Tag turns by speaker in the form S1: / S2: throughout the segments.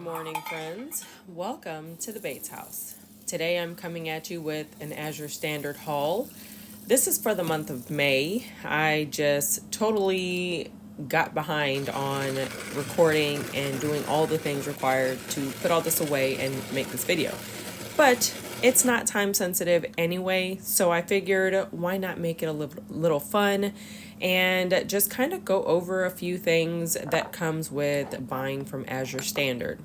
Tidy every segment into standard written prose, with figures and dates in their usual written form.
S1: morning, friends. Welcome to the Bates House. Today I'm coming at you with an Azure Standard Haul. This is for the month of May. I just totally got behind on recording and doing all the things required to put all this away and make this video. But it's not time sensitive anyway, so I figured why not make it a little fun and just kind of go over a few things that comes with buying from Azure Standard.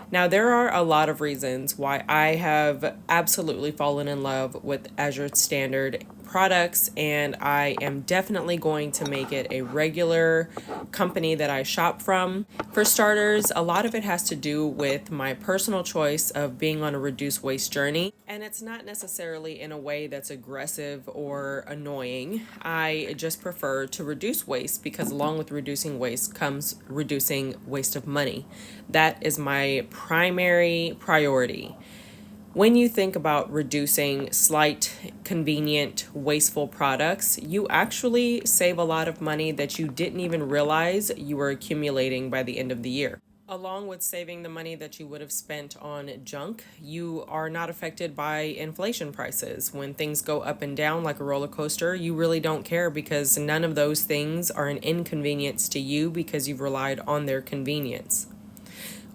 S1: Now, there are a lot of reasons why I have absolutely fallen in love with Azure Standard products, and I am definitely going to make it a regular company that I shop from. For starters, a lot of it has to do with my personal choice of being on a reduce waste journey, and it's not necessarily in a way that's aggressive or annoying. I just prefer to reduce waste because along with reducing waste comes reducing waste of money. That is my primary priority. When you think about reducing slight, convenient, wasteful products, you actually save a lot of money that you didn't even realize you were accumulating by the end of the year. Along with saving the money that you would have spent on junk, you are not affected by inflation prices. When things go up and down like a roller coaster, you really don't care because none of those things are an inconvenience to you because you've relied on their convenience.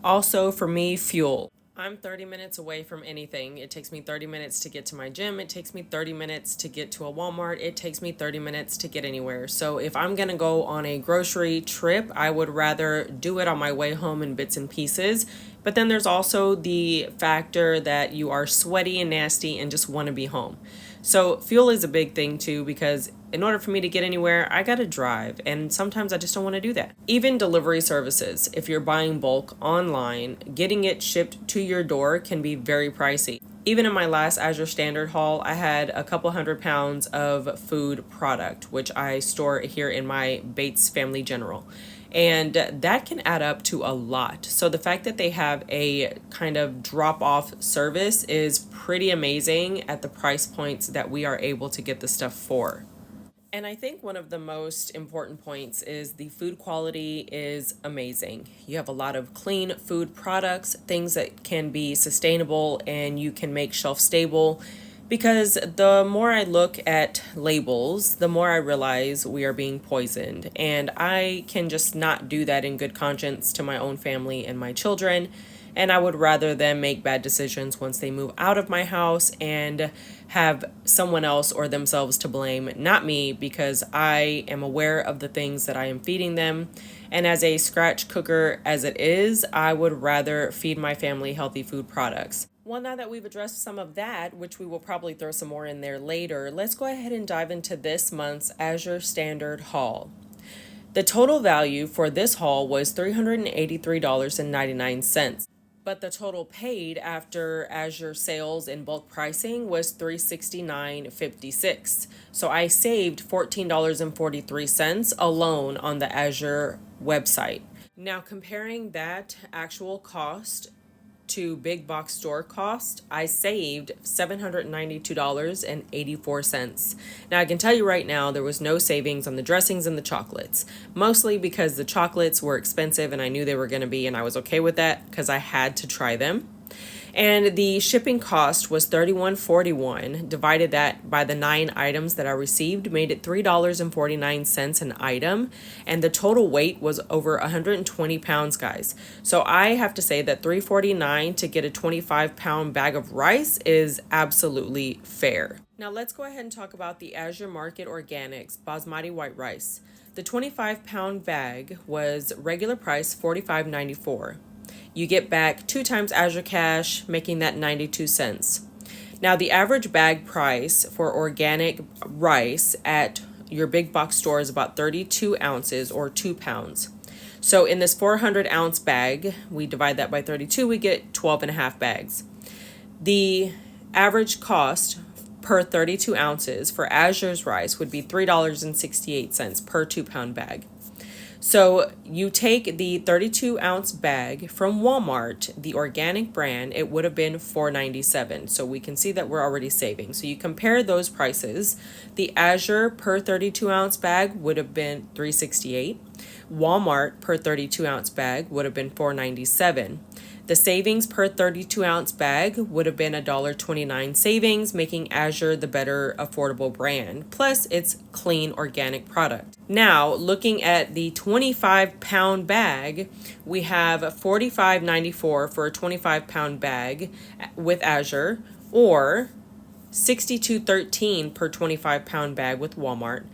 S1: Also, for me, fuel. I'm 30 minutes away from anything. It takes me 30 minutes to get to my gym. It takes me 30 minutes to get to a Walmart. It takes me 30 minutes to get anywhere. So if I'm going to go on a grocery trip, I would rather do it on my way home in bits and pieces. But then there's also the factor that you are sweaty and nasty and just want to be home. So fuel is a big thing too, because in order for me to get anywhere, I gotta drive, and sometimes I just don't want to do that. Even delivery services, if you're buying bulk online, getting it shipped to your door can be very pricey. Even in my last Azure Standard haul, I had a couple £100 of food product, which I store here in my Bates Family General. And that can add up to a lot. So the fact that they have a kind of drop-off service is pretty amazing at the price points that we are able to get the stuff for. And I think one of the most important points is the food quality is amazing. You have a lot of clean food products, things that can be sustainable and you can make shelf stable. Because the more I look at labels, the more I realize we are being poisoned. And I can just not do that in good conscience to my own family and my children. And I would rather them make bad decisions once they move out of my house and have someone else or themselves to blame, not me, because I am aware of the things that I am feeding them. And as a scratch cooker as it is, I would rather feed my family healthy food products. Well, now that we've addressed some of that, which we will probably throw some more in there later, let's go ahead and dive into this month's Azure Standard Haul. The total value for this haul was $383.99. But the total paid after Azure sales and bulk pricing was $369.56. So I saved $14.43 alone on the Azure website. Now comparing that actual cost to big box store cost, I saved $792.84. Now I can tell you right now there was no savings on the dressings and the chocolates, mostly because the chocolates were expensive and I knew they were going to be, and I was okay with that because I had to try them. And the shipping cost was $31.41. Divided that by the 9 items that I received made it $3.49 an item. And the total weight was over 120 pounds, guys. So I have to say that $3.49 to get a 25-pound bag of rice is absolutely fair. Now let's go ahead and talk about the Azure Market Organics Basmati White Rice. The 25-pound bag was regular price $45.94. You get back 2 times Azure Cash, making that 92 cents. Now, the average bag price for organic rice at your big box store is about 32 ounces or 2 pounds. So in this 400-ounce bag, we divide that by 32, we get 12 and a half bags. The average cost per 32 ounces for Azure's rice would be $3.68 per 2-pound bag. So you take the 32-ounce bag from Walmart, the organic brand, it would have been $4.97. So we can see that we're already saving. So you compare those prices. The Azure per 32-ounce bag would have been $3.68. Walmart per 32-ounce bag would have been $4.97. The savings per 32-ounce bag would have been $1.29 savings, making Azure the better affordable brand. Plus, it's clean organic product. Now, looking at the 25-pound bag, we have $45.94 for a 25-pound bag with Azure, or $62.13 per 25-pound bag with Walmart,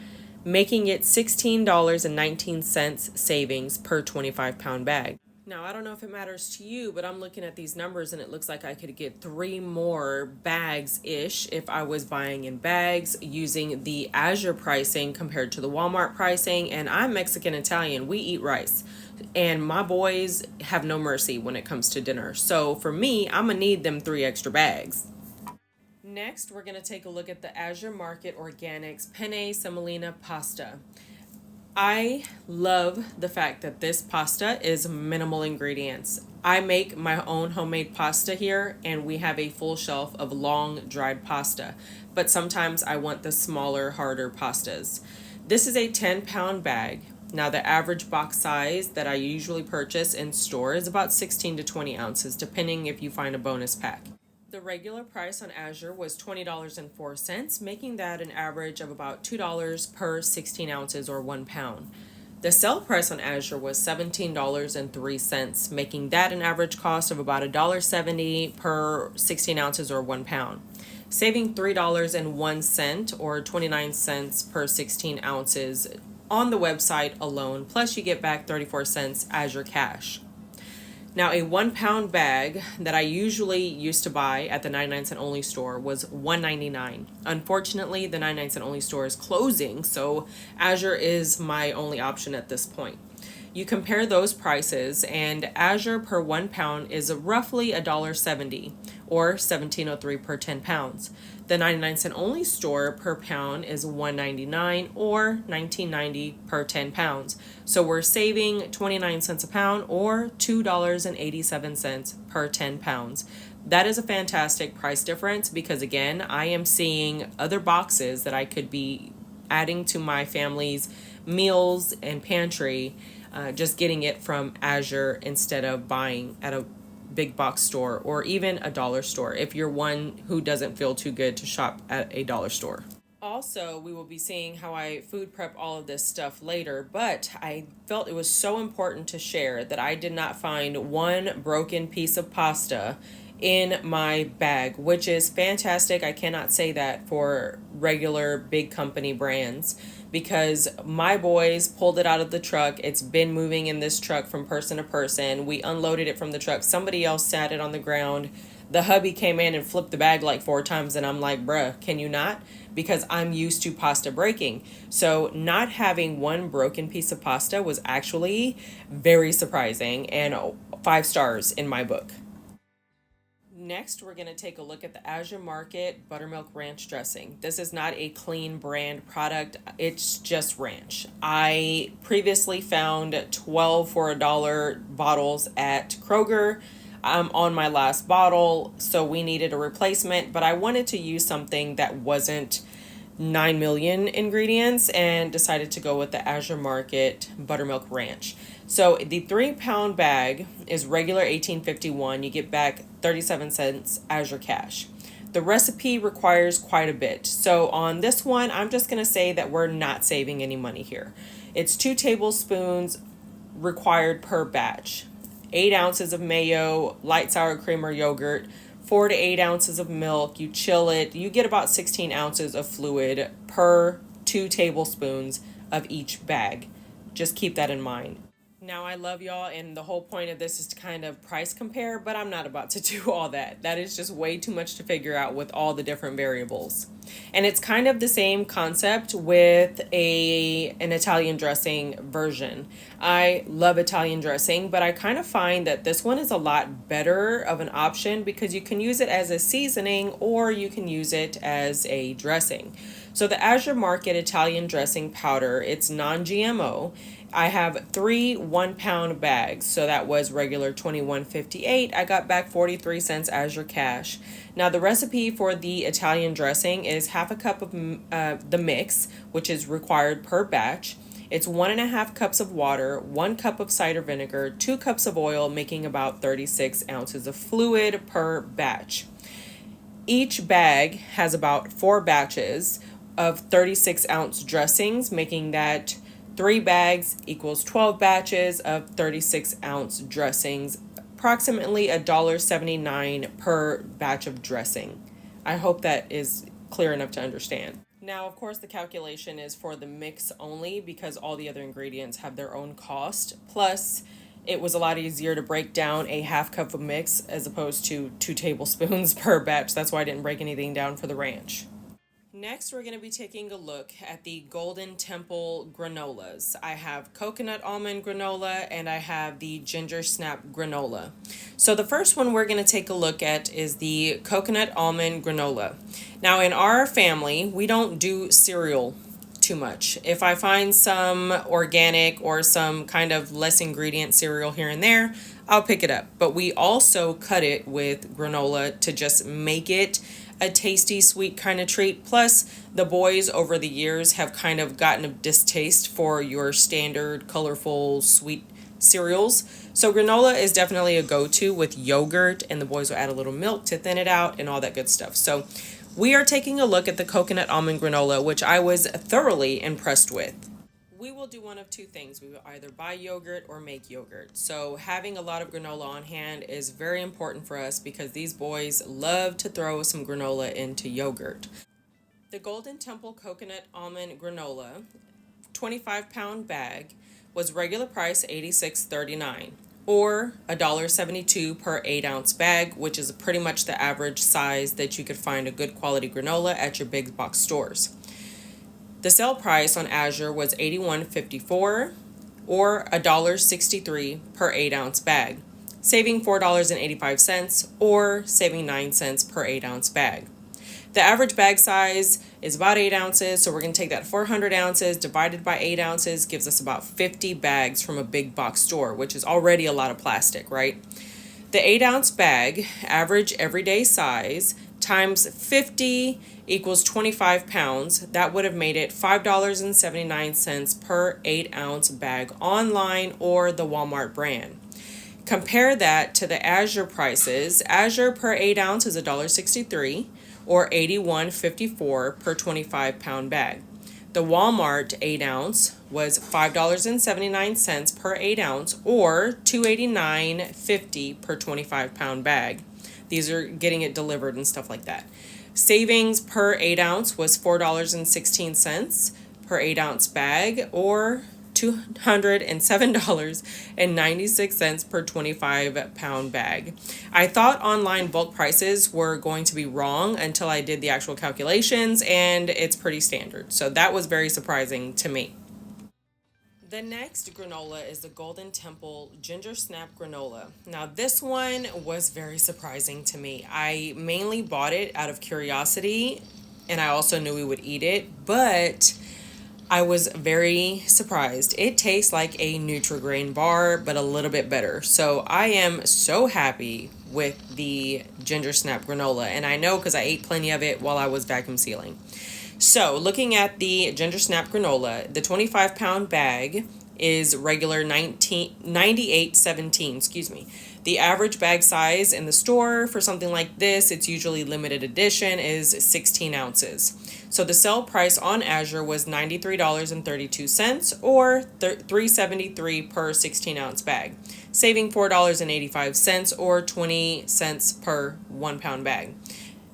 S1: making it $16.19 savings per 25-pound bag. Now, I don't know if it matters to you, but I'm looking at these numbers and it looks like I could get 3 more bags-ish if I was buying in bags using the Azure pricing compared to the Walmart pricing. And I'm Mexican Italian. We eat rice. And my boys have no mercy when it comes to dinner. So for me, I'm going to need them 3 extra bags. Next, we're going to take a look at the Azure Market Organics Penne Semolina Pasta. I love the fact that this pasta is minimal ingredients. I make my own homemade pasta here, and we have a full shelf of long dried pasta, but sometimes I want the smaller, harder pastas. This is a 10-pound bag. Now, the average box size that I usually purchase in store is about 16 to 20 ounces, depending if you find a bonus pack. The regular price on Azure was $20.04, making that an average of about $2 per 16 ounces or 1 pound. The sale price on Azure was $17.03, making that an average cost of about $1.70 per 16 ounces or 1 pound, saving $3.01 or 29 cents per 16 ounces on the website alone, plus you get back 34 cents Azure cash. Now, a 1 pound bag that I usually used to buy at the 99-cent only store was $1.99. Unfortunately, the 99-cent only store is closing, so Azure is my only option at this point. You compare those prices, and Azure per 1 pound is roughly $1.70 or $17.03 per 10 pounds. The 99-cent only store per pound is $1.99 or $19.90 per 10 pounds. So we're saving 29 cents a pound or $2.87 per 10 pounds. That is a fantastic price difference because, again, I am seeing other boxes that I could be adding to my family's meals and pantry, just getting it from Azure instead of buying at a big box store or even a dollar store if you're one who doesn't feel too good to shop at a dollar store. Also, we will be seeing how I food prep all of this stuff later, but I felt it was so important to share that I did not find one broken piece of pasta in my bag, which is fantastic. I cannot say that for regular big company brands because my boys pulled it out of the truck. It's been moving in this truck from person to person. We unloaded it from the truck. Somebody else sat it on the ground. The hubby came in and flipped the bag like 4 times, and I'm like, bruh, can you not? Because I'm used to pasta breaking. So not having one broken piece of pasta was actually very surprising and 5 stars in my book. Next, we're going to take a look at the Azure Market Buttermilk Ranch Dressing. This is not a clean brand product. It's just ranch. I previously found 12 for $1 bottles at Kroger. I'm on my last bottle, so we needed a replacement, but I wanted to use something that wasn't 9 million ingredients and decided to go with the Azure Market Buttermilk Ranch. So the 3 pound bag is regular $18.51. You get back 37 cents Azure cash. The recipe requires quite a bit. So on this one, I'm just going to say that we're not saving any money here. It's 2 tablespoons required per batch. 8 ounces of mayo, light sour cream or yogurt, 4 to 8 ounces of milk. You chill it. You get about 16 ounces of fluid per 2 tablespoons of each bag. Just keep that in mind. Now, I love y'all, and the whole point of this is to kind of price compare, but I'm not about to do all that. That is just way too much to figure out with all the different variables. And it's kind of the same concept with an Italian dressing version. I love Italian dressing, but I kind of find that this one is a lot better of an option because you can use it as a seasoning or you can use it as a dressing. So the Azure Market Italian dressing powder, it's non-GMO. I have 3 1 pound bags, so that was regular $21.58. I got back 43 cents Azure cash. Now the recipe for the Italian dressing is half a cup of the mix, which is required per batch, It's 1.5 cups of water, 1 cup of cider vinegar, 2 cups of oil, making about 36 ounces of fluid per batch. Each bag has about 4 batches of 36-ounce dressings, making that 3 bags equals 12 batches of 36-ounce dressings, approximately $1.79 per batch of dressing. I hope that is clear enough to understand. Now, of course, the calculation is for the mix only because all the other ingredients have their own cost. Plus, it was a lot easier to break down a half cup of mix as opposed to 2 tablespoons per batch. That's why I didn't break anything down for the ranch. Next, we're going to be taking a look at the Golden Temple granolas. I have coconut almond granola and I have the ginger snap granola. So the first one we're going to take a look at is the coconut almond granola. Now in our family, we don't do cereal too much. If I find some organic or some kind of less ingredient cereal here and there, I'll pick it up. But we also cut it with granola to just make it a tasty, sweet kind of treat. Plus, the boys over the years have kind of gotten a distaste for your standard, colorful, sweet cereals. So granola is definitely a go-to with yogurt, and the boys will add a little milk to thin it out and all that good stuff. So we are taking a look at the coconut almond granola, which I was thoroughly impressed with. We will do one of two things. We will either buy yogurt or make yogurt. So having a lot of granola on hand is very important for us because these boys love to throw some granola into yogurt. The Golden Temple Coconut Almond Granola 25-pound bag was regular price $86.39 or $1.72 per 8-ounce bag, which is pretty much the average size that you could find a good quality granola at your big box stores. The sale price on Azure was $81.54 or $1.63 per 8-ounce bag, saving $4.85 or saving 9 cents per 8-ounce bag. The average bag size is about 8 ounces, so we're going to take that 400 ounces divided by 8 ounces gives us about 50 bags from a big box store, which is already a lot of plastic, right? The 8-ounce bag, average everyday size, times 50 equals 25 pounds. That would have made it $5.79 per 8-ounce bag online or the Walmart brand. Compare that to the Azure prices. Azure per 8 ounce is $1.63 or $81.54 per 25-pound bag. The Walmart 8 ounce was $5.79 per 8 ounce or $289.50 per 25-pound bag. These are getting it delivered and stuff like that. Savings per 8 ounce was $4.16 per 8-ounce bag or $207.96 per 25-pound bag. I thought online bulk prices were going to be wrong until I did the actual calculations, and it's pretty standard. So that was very surprising to me. The next granola is the Golden Temple Ginger Snap Granola. Now this one was very surprising to me. I mainly bought it out of curiosity, and I also knew we would eat it, but I was very surprised. It tastes like a Nutri-Grain bar, but a little bit better. So I am so happy with the Ginger Snap Granola, and I know because I ate plenty of it while I was vacuum sealing. So looking at the Ginger Snap Granola, the 25-pound bag is regular $98.17. The average bag size in the store for something like this, it's usually limited edition, is 16 ounces. So the sale price on Azure was $93.32 or $3.73 per 16-ounce bag, saving $4.85 or 20 cents per 1-pound bag.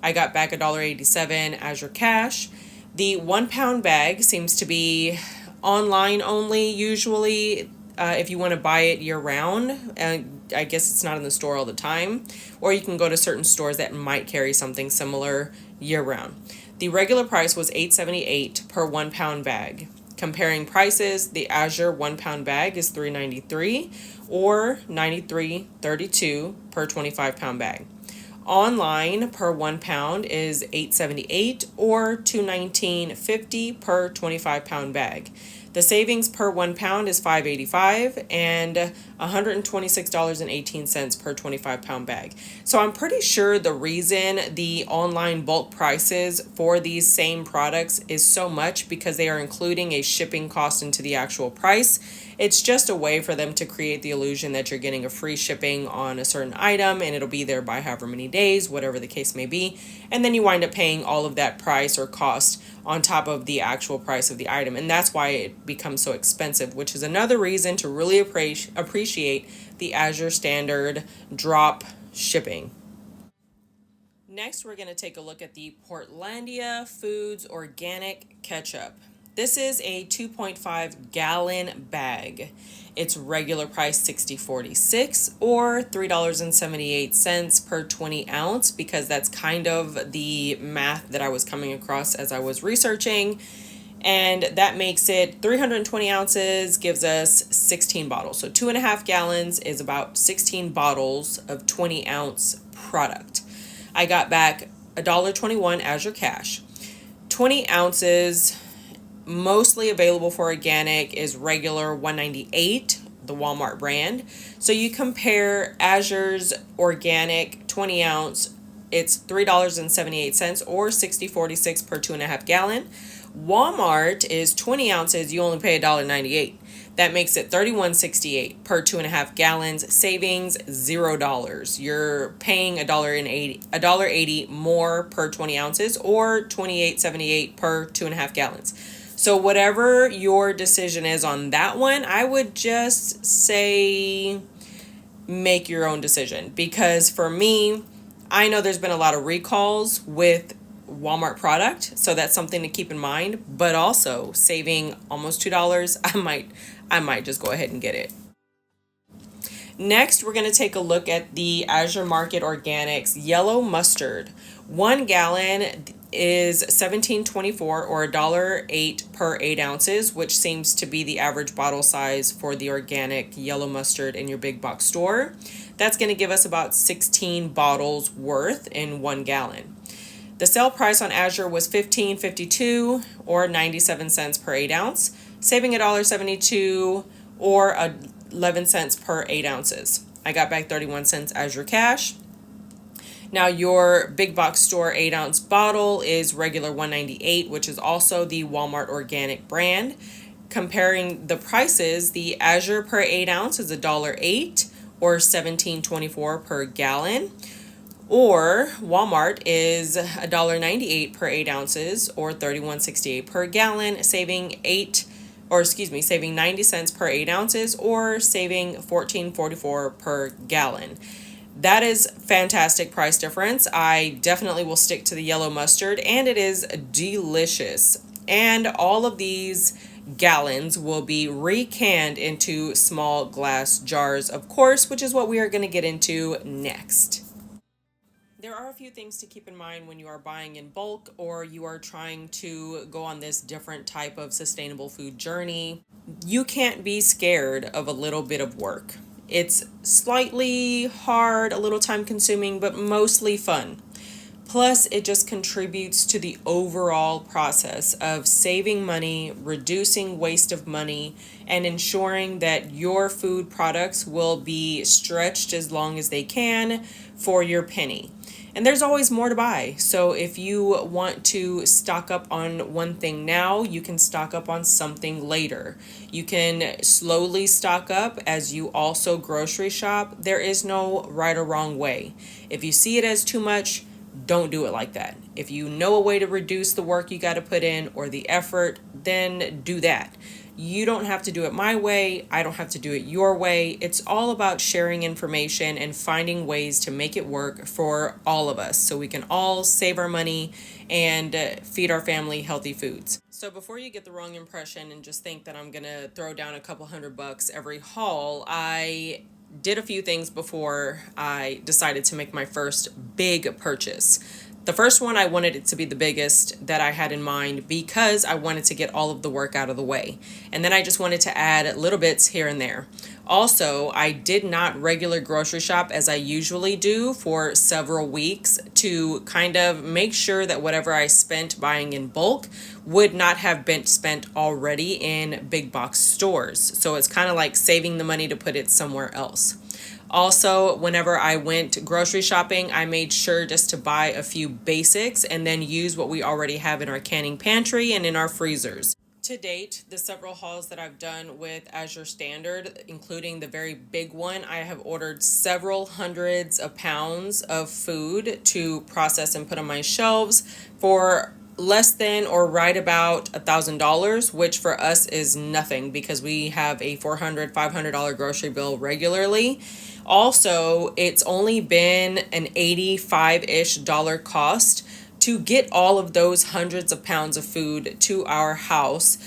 S1: I got back $1.87 Azure cash. The 1-pound bag seems to be online only usually. If you want to buy it year round, I guess it's not in the store all the time, or you can go to certain stores that might carry something similar year round. The regular price was $8.78 per 1-pound bag. Comparing prices, the Azure 1-pound bag is $3.93 or $93.32 per 25-pound bag. Online per 1 pound is $8.78 or $219.50 per 25-pound bag. The savings per 1 pound is $5.85 and $126.18 per 25-pound bag. So I'm pretty sure the reason the online bulk prices for these same products is so much because they are including a shipping cost into the actual price. It's just a way for them to create the illusion that you're getting a free shipping on a certain item and it'll be there by however many days, whatever the case may be. And then you wind up paying all of that price or cost on top of the actual price of the item. And that's why it becomes so expensive, which is another reason to really appreciate the Azure Standard drop shipping. Next, we're going to take a look at the Portlandia Foods Organic Ketchup. This is a 2.5 gallon bag. It's regular price $60.46 or $3.78 per 20 ounce because that's kind of the math that I was coming across as I was researching. And that makes it 320 ounces, gives us 16 bottles. So 2.5 gallons is about 16 bottles of 20 ounce product. I got back $1.21 Azure cash. 20 ounces, mostly available for organic, is regular $1.98, the Walmart brand. So you compare Azure's organic 20 ounce, it's $3.78 or $60.46 per 2.5 gallon. Walmart is 20 ounces, you only pay $1.98. That makes it $31.68 per 2.5 gallons. Savings $0. You're paying $1.80 more per 20 ounces or $28.78 per 2.5 gallons. So whatever your decision is on that one, I would just say make your own decision, because for me, I know there's been a lot of recalls with Walmart product, so that's something to keep in mind. But also saving almost $2, I might just go ahead and get it. Next, we're going to take a look at the Azure Market Organics Yellow Mustard. 1 gallon is $17.24 or $1.08 per 8 ounces, which seems to be the average bottle size for the organic yellow mustard in your big box store. That's going to give us about 16 bottles worth in 1 gallon. The sale price on Azure was $15.52 or 97 cents per 8 ounce, saving $1.72 or 11 cents per 8 ounces. I got back 31 cents Azure cash. Now your big box store 8 ounce bottle is regular $1.98, which is also the Walmart organic brand. Comparing the prices, the Azure per 8 ounce is $1.08 or $17.24 per gallon. Or Walmart is $1.98 per 8 ounces or $31.68 per gallon, saving 90 cents per 8 ounces or saving $14.44 per gallon. That is fantastic price difference. I definitely will stick to the yellow mustard, and it is delicious. And all of these gallons will be recanned into small glass jars, of course, which is what we are going to get into next. There are a few things to keep in mind when you are buying in bulk or you are trying to go on this different type of sustainable food journey. You can't be scared of a little bit of work. It's slightly hard, a little time consuming, but mostly fun. Plus, it just contributes to the overall process of saving money, reducing waste of money, and ensuring that your food products will be stretched as long as they can for your penny. And there's always more to buy. So if you want to stock up on one thing now, you can stock up on something later. You can slowly stock up as you also grocery shop. There is no right or wrong way. If you see it as too much, don't do it like that. If you know a way to reduce the work you got to put in or the effort, then do that. You don't have to do it my way. I don't have to do it your way. It's all about sharing information and finding ways to make it work for all of us so we can all save our money and feed our family healthy foods. So before you get the wrong impression and just think that I'm going to throw down a couple $100 every haul, I did a few things before I decided to make my first big purchase. The first one, I wanted it to be the biggest that I had in mind because I wanted to get all of the work out of the way. And then I just wanted to add little bits here and there. Also, I did not regular grocery shop as I usually do for several weeks to kind of make sure that whatever I spent buying in bulk would not have been spent already in big box stores. So it's kind of like saving the money to put it somewhere else. Also, whenever I went grocery shopping, I made sure just to buy a few basics and then use what we already have in our canning pantry and in our freezers. To date, the several hauls that I've done with Azure Standard, including the very big one, I have ordered several hundreds of pounds of food to process and put on my shelves for less than or right about $1,000, which for us is nothing because we have a $400-$500 grocery bill regularly. Also, it's only been an $85-ish cost to get all of those hundreds of pounds of food to our house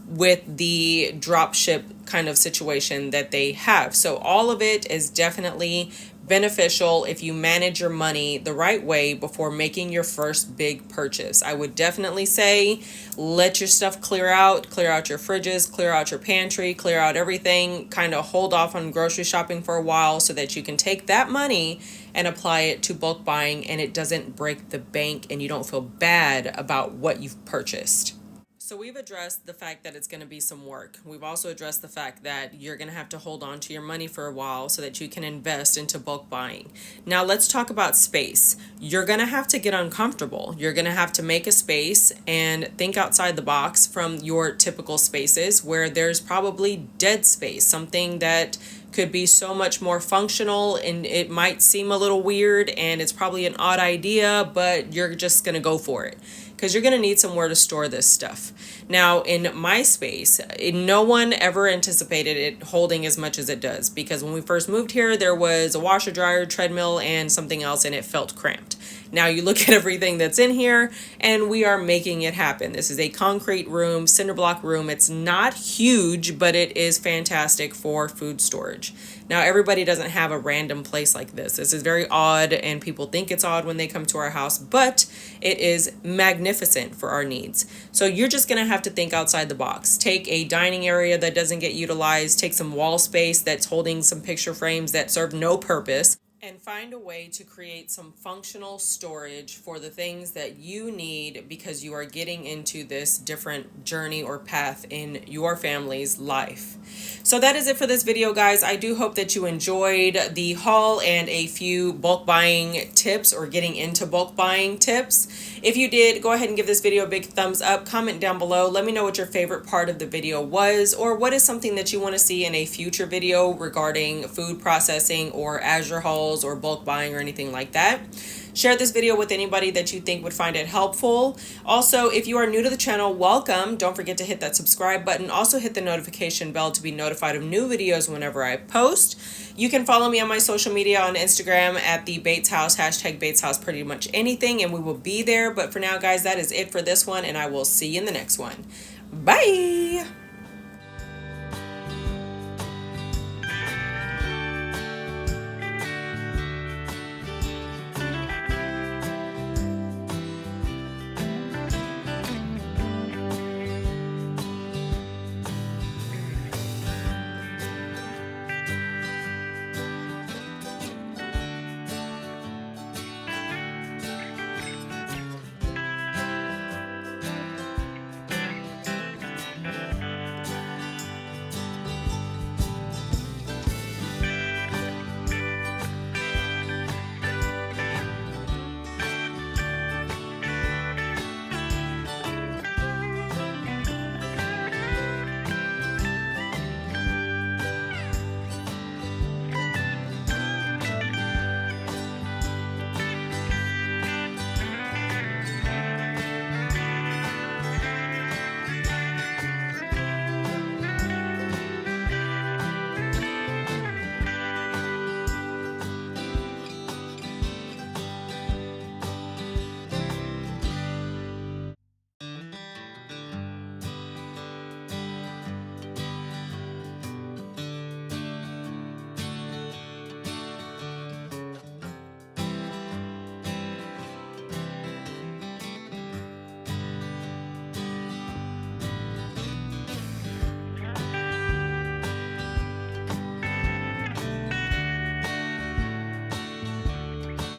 S1: with the drop ship kind of situation that they have. So all of it is definitely beneficial if you manage your money the right way before making your first big purchase. I would definitely say let your stuff clear out your fridges, clear out your pantry, clear out everything, kind of hold off on grocery shopping for a while so that you can take that money and apply it to bulk buying and it doesn't break the bank and you don't feel bad about what you've purchased. So we've addressed the fact that it's going to be some work. We've also addressed the fact that you're going to have to hold on to your money for a while so that you can invest into bulk buying. Now let's talk about space. You're going to have to get uncomfortable. You're going to have to make a space and think outside the box from your typical spaces where there's probably dead space, something that could be so much more functional and it might seem a little weird and it's probably an odd idea, but you're just going to go for it because you're going to need somewhere to store this stuff. Now, in my space, no one ever anticipated it holding as much as it does because when we first moved here, there was a washer, dryer, treadmill, and something else, and it felt cramped. Now you look at everything that's in here and we are making it happen. This is a concrete room, cinder block room. It's not huge, but it is fantastic for food storage. Now, everybody doesn't have a random place like this. This is very odd and people think it's odd when they come to our house, but it is magnificent for our needs. So you're just going to have to think outside the box. Take a dining area that doesn't get utilized, take some wall space that's holding some picture frames that serve no purpose, and find a way to create some functional storage for the things that you need because you are getting into this different journey or path in your family's life. So that is it for this video, guys. I do hope that you enjoyed the haul and a few bulk buying tips or getting into bulk buying tips. If you did, go ahead and give this video a big thumbs up. Comment down below. Let me know what your favorite part of the video was or what is something that you want to see in a future video regarding food processing or Azure hauls or bulk buying or anything like that. Share this video with anybody that you think would find it helpful. Also, if you are new to the channel, welcome. Don't forget to hit that subscribe button. Also hit the notification bell to be notified of new videos whenever I post. You can follow me on my social media on Instagram at the BatesHouse, #BatesHouse, pretty much anything, and we will be there. But for now, guys, that is it for this one, and I will see you in the next one. Bye!